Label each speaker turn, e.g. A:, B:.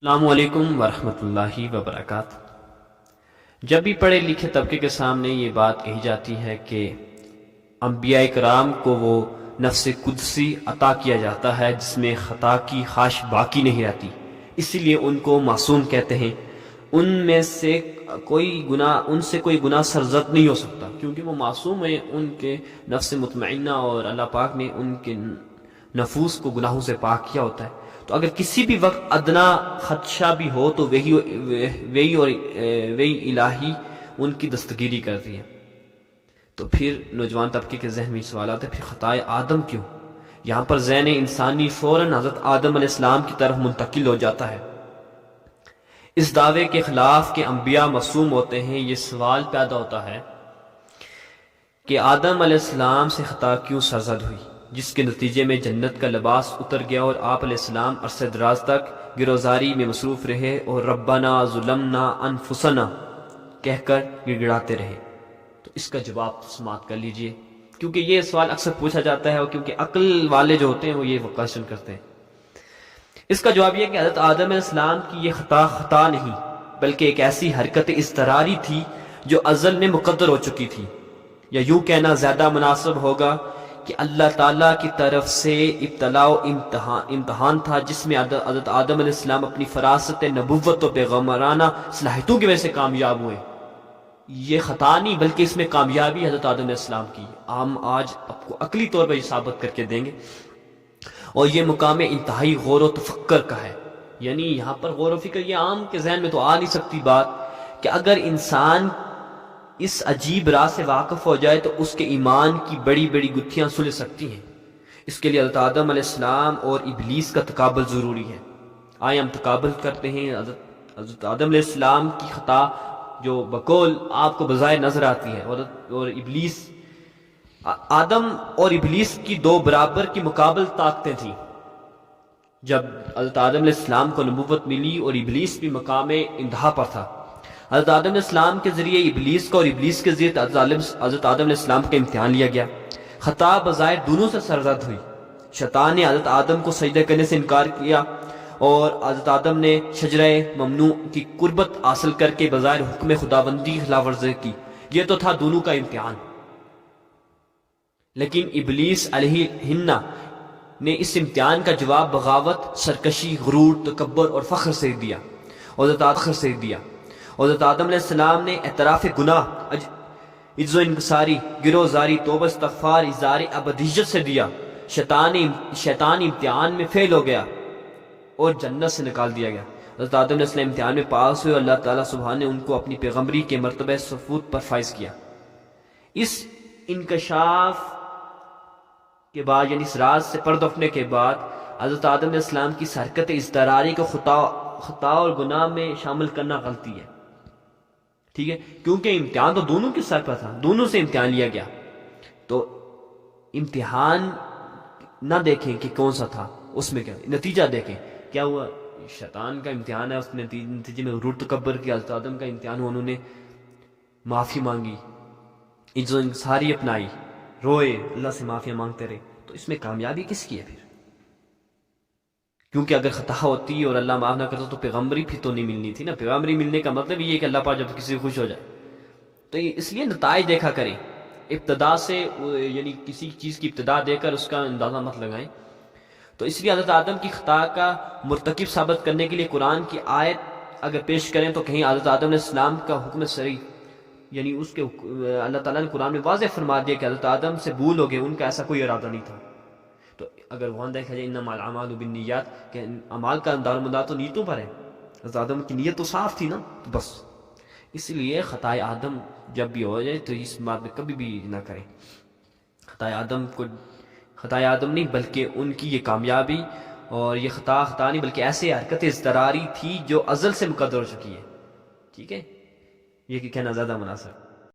A: السلام علیکم ورحمۃ اللہ وبرکاتہ۔ جب بھی پڑھے لکھے طبقے کے سامنے یہ بات کہی جاتی ہے کہ انبیاء کرام کو وہ نفس قدسی عطا کیا جاتا ہے جس میں خطا کی خاش باقی نہیں رہتی، اسی لیے ان کو معصوم کہتے ہیں، ان سے کوئی گناہ سرزد نہیں ہو سکتا کیونکہ وہ معصوم ہیں، ان کے نفس مطمئنہ اور اللہ پاک نے ان کے نفوس کو گناہوں سے پاک کیا ہوتا ہے۔ تو اگر کسی بھی وقت ادنا خدشہ بھی ہو تو وہی الہی ان کی دستگیری کرتی ہے۔ تو پھر نوجوان طبقے کے ذہن میں سوال آتا ہے، پھر خطائے آدم کیوں؟ یہاں پر ذہن انسانی فوراً حضرت آدم علیہ السلام کی طرف منتقل ہو جاتا ہے۔ اس دعوے کے خلاف کہ انبیاء معصوم ہوتے ہیں، یہ سوال پیدا ہوتا ہے کہ آدم علیہ السلام سے خطا کیوں سرزد ہوئی، جس کے نتیجے میں جنت کا لباس اتر گیا اور آپ علیہ السلام عرصہ دراز تک گروزاری میں مصروف رہے اور ربنا ظلمنا انفسنا کہہ کر گڑگڑاتے رہے۔ تو اس کا جواب سماعت کر لیجئے، کیونکہ یہ سوال اکثر پوچھا جاتا ہے اور کیونکہ عقل والے جو ہوتے ہیں وہ یہ کوشچن کرتے ہیں۔ اس کا جواب یہ کہ حضرت آدم علیہ السلام کی یہ خطا نہیں بلکہ ایک ایسی حرکت اضطراری تھی جو ازل میں مقدر ہو چکی تھی، یا یوں کہنا زیادہ مناسب ہوگا کہ اللہ تعالیٰ کی طرف سے ابتلاء و امتحان تھا، جس میں حضرت آدم علیہ السلام اپنی فراست نبوت و پیغمبرانہ صلاحیتوں کی وجہ سے کامیاب ہوئے۔ یہ خطا نہیں بلکہ اس میں کامیابی حضرت آدم علیہ السلام کی، ہم آج آپ کو عقلی طور پر یہ ثابت کر کے دیں گے، اور یہ مقام انتہائی غور و تفکر کا ہے۔ یعنی یہاں پر غور و فکر، یہ عام کے ذہن میں تو آ نہیں سکتی بات کہ اگر انسان اس عجیب راہ سے واقف ہو جائے تو اس کے ایمان کی بڑی بڑی گتھیاں سلجھ سکتی ہیں۔ اس کے لیے حضرت آدم علیہ السلام اور ابلیس کا تقابل ضروری ہے۔ آئے ہم تقابل کرتے ہیں حضرت آدم علیہ السلام کی خطا جو بقول آپ کو بظاہر نظر آتی ہے، اور ابلیس، آدم اور ابلیس کی دو برابر کی مقابل طاقتیں تھیں۔ جب حضرت آدم علیہ السلام کو نبوت ملی اور ابلیس بھی مقام انتہا پر تھا، حضرت آدم علیہ السلام کے ذریعے ابلیس کا اور ابلیس کے ذریعے حضرت آدم علیہ السلام کا امتحان لیا گیا۔ خطا بظاہر دونوں سے سرزد ہوئی۔ شیطان نے حضرت آدم کو سجدہ کرنے سے انکار کیا اور حضرت آدم نے شجرہ ممنوع کی قربت حاصل کر کے بظاہر حکم خداوندی کی خلاف ورزی کی۔ یہ تو تھا دونوں کا امتحان، لیکن ابلیس علیہ النہ نے اس امتحان کا جواب بغاوت، سرکشی، غرور، تکبر اور فخر سے دیا۔ حضرت آدم علیہ السلام نے اعتراف گناہ، عجز و انکساری، گروزاری، توبہ، استغفار، اظہار ابدیت سے دیا۔ شیطان امتحان میں فیل ہو گیا اور جنت سے نکال دیا گیا۔ حضرت آدم علیہ السلام امتحان میں پاس ہوئے اور اللہ تعالیٰ سبحانہ نے ان کو اپنی پیغمبری کے مرتبہ ثبوت پر فائز کیا۔ اس انکشاف کے بعد، یعنی اس راز سے پردہ اٹھنے کے بعد، حضرت آدم علیہ السلام کی حرکت اضطراری کو خطا اور گناہ میں شامل کرنا غلطی ہے، ٹھیک ہے، کیونکہ امتحان تو دونوں کے سر پر تھا، دونوں سے امتحان لیا گیا۔ تو امتحان نہ دیکھیں کہ کون سا تھا، اس میں کیا نتیجہ دیکھیں کیا ہوا۔ شیطان کا امتحان ہے، اس نتیجے میں غرور تکبر کی۔ حضرت آدم کا امتحان ہوا، انہوں نے معافی مانگی، عجز و انکساری اپنائی، روئے، اللہ سے معافی مانگتے رہے۔ تو اس میں کامیابی کس کی ہے پھر؟ کیونکہ اگر خطا ہوتی اور اللہ معاف نہ کرتا تو پیغمبری پھر تو نہیں ملنی تھی نا۔ پیغمبری ملنے کا مطلب یہ ہے کہ اللہ پاک جب کسی خوش ہو جائے، تو اس لیے نتائج دیکھا کریں، ابتدا سے، یعنی کسی چیز کی ابتدا دے کر اس کا اندازہ مت لگائیں۔ تو اس لیے حضرت آدم کی خطا کا مرتکب ثابت کرنے کے لیے قرآن کی آیت اگر پیش کریں تو کہیں حضرت آدم علیہ السلام کا حکم صریح، یعنی اس کے اللہ تعالیٰ نے قرآن میں واضح فرما دیا کہ حضرت آدم سے بھول ہو گئے، ان کا ایسا کوئی ارادہ نہیں تھا۔ تو اگر وہاں دیکھا جائے انما الاعمال بالنیات، کہ اعمال کا دار و مدار تو نیتوں پر ہے، حضرت آدم کی نیت تو صاف تھی نا، تو بس اس لیے خطائے آدم جب بھی ہو جائے تو اس بات میں کبھی بھی نہ کریں۔ خطائے آدم نہیں بلکہ ان کی یہ کامیابی، اور یہ خطا نہیں بلکہ ایسے حرکت اضطراری تھی جو ازل سے مقدر ہو چکی ہے، ٹھیک ہے، یہ کہنا زیادہ مناسب۔